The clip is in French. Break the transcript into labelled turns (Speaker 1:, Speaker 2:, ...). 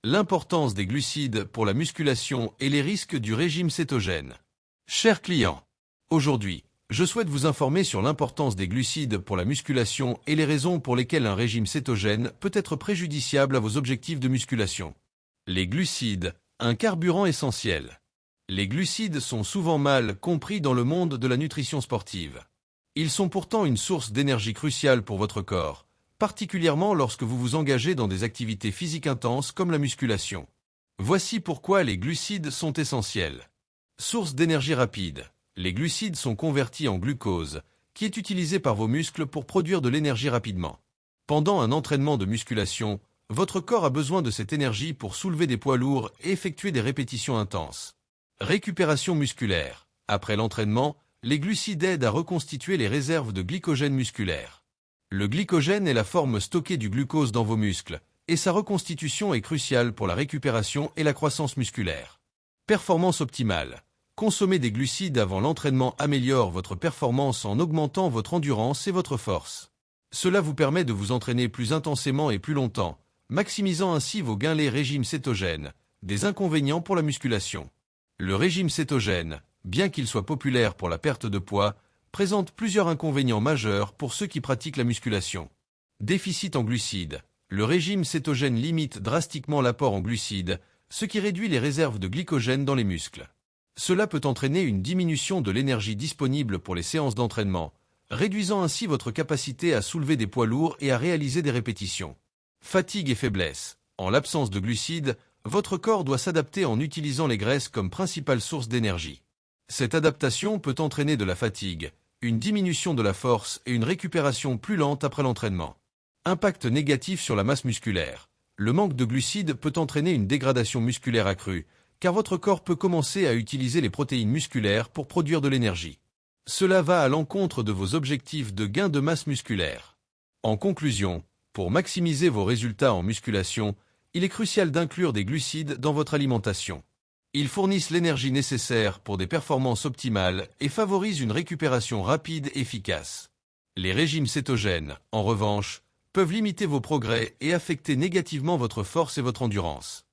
Speaker 1: L'importance des glucides pour la musculation et les risques du régime cétogène. Chers clients, aujourd'hui, je souhaite vous informer sur l'importance des glucides pour la musculation et les raisons pour lesquelles un régime cétogène peut être préjudiciable à vos objectifs de musculation. Les glucides, un carburant essentiel. Les glucides sont souvent mal compris dans le monde de la nutrition sportive. Ils sont pourtant une source d'énergie cruciale pour votre corps, particulièrement lorsque vous vous engagez dans des activités physiques intenses comme la musculation. Voici pourquoi les glucides sont essentiels. Source d'énergie rapide. Les glucides sont convertis en glucose, qui est utilisé par vos muscles pour produire de l'énergie rapidement. Pendant un entraînement de musculation, votre corps a besoin de cette énergie pour soulever des poids lourds et effectuer des répétitions intenses. Récupération musculaire. Après l'entraînement, les glucides aident à reconstituer les réserves de glycogène musculaire. Le glycogène est la forme stockée du glucose dans vos muscles, et sa reconstitution est cruciale pour la récupération et la croissance musculaire. Performance optimale. Consommer des glucides avant l'entraînement améliore votre performance en augmentant votre endurance et votre force. Cela vous permet de vous entraîner plus intensément et plus longtemps, maximisant ainsi vos gains. Les régimes cétogènes. Des inconvénients pour la musculation. Le régime cétogène, bien qu'il soit populaire pour la perte de poids, présente plusieurs inconvénients majeurs pour ceux qui pratiquent la musculation. Déficit en glucides. Le régime cétogène limite drastiquement l'apport en glucides, ce qui réduit les réserves de glycogène dans les muscles. Cela peut entraîner une diminution de l'énergie disponible pour les séances d'entraînement, réduisant ainsi votre capacité à soulever des poids lourds et à réaliser des répétitions. Fatigue et faiblesse. En l'absence de glucides, votre corps doit s'adapter en utilisant les graisses comme principale source d'énergie. Cette adaptation peut entraîner de la fatigue, une diminution de la force et une récupération plus lente après l'entraînement. Impact négatif sur la masse musculaire. Le manque de glucides peut entraîner une dégradation musculaire accrue, car votre corps peut commencer à utiliser les protéines musculaires pour produire de l'énergie. Cela va à l'encontre de vos objectifs de gain de masse musculaire. En conclusion, pour maximiser vos résultats en musculation, il est crucial d'inclure des glucides dans votre alimentation. Ils fournissent l'énergie nécessaire pour des performances optimales et favorisent une récupération rapide et efficace. Les régimes cétogènes, en revanche, peuvent limiter vos progrès et affecter négativement votre force et votre endurance.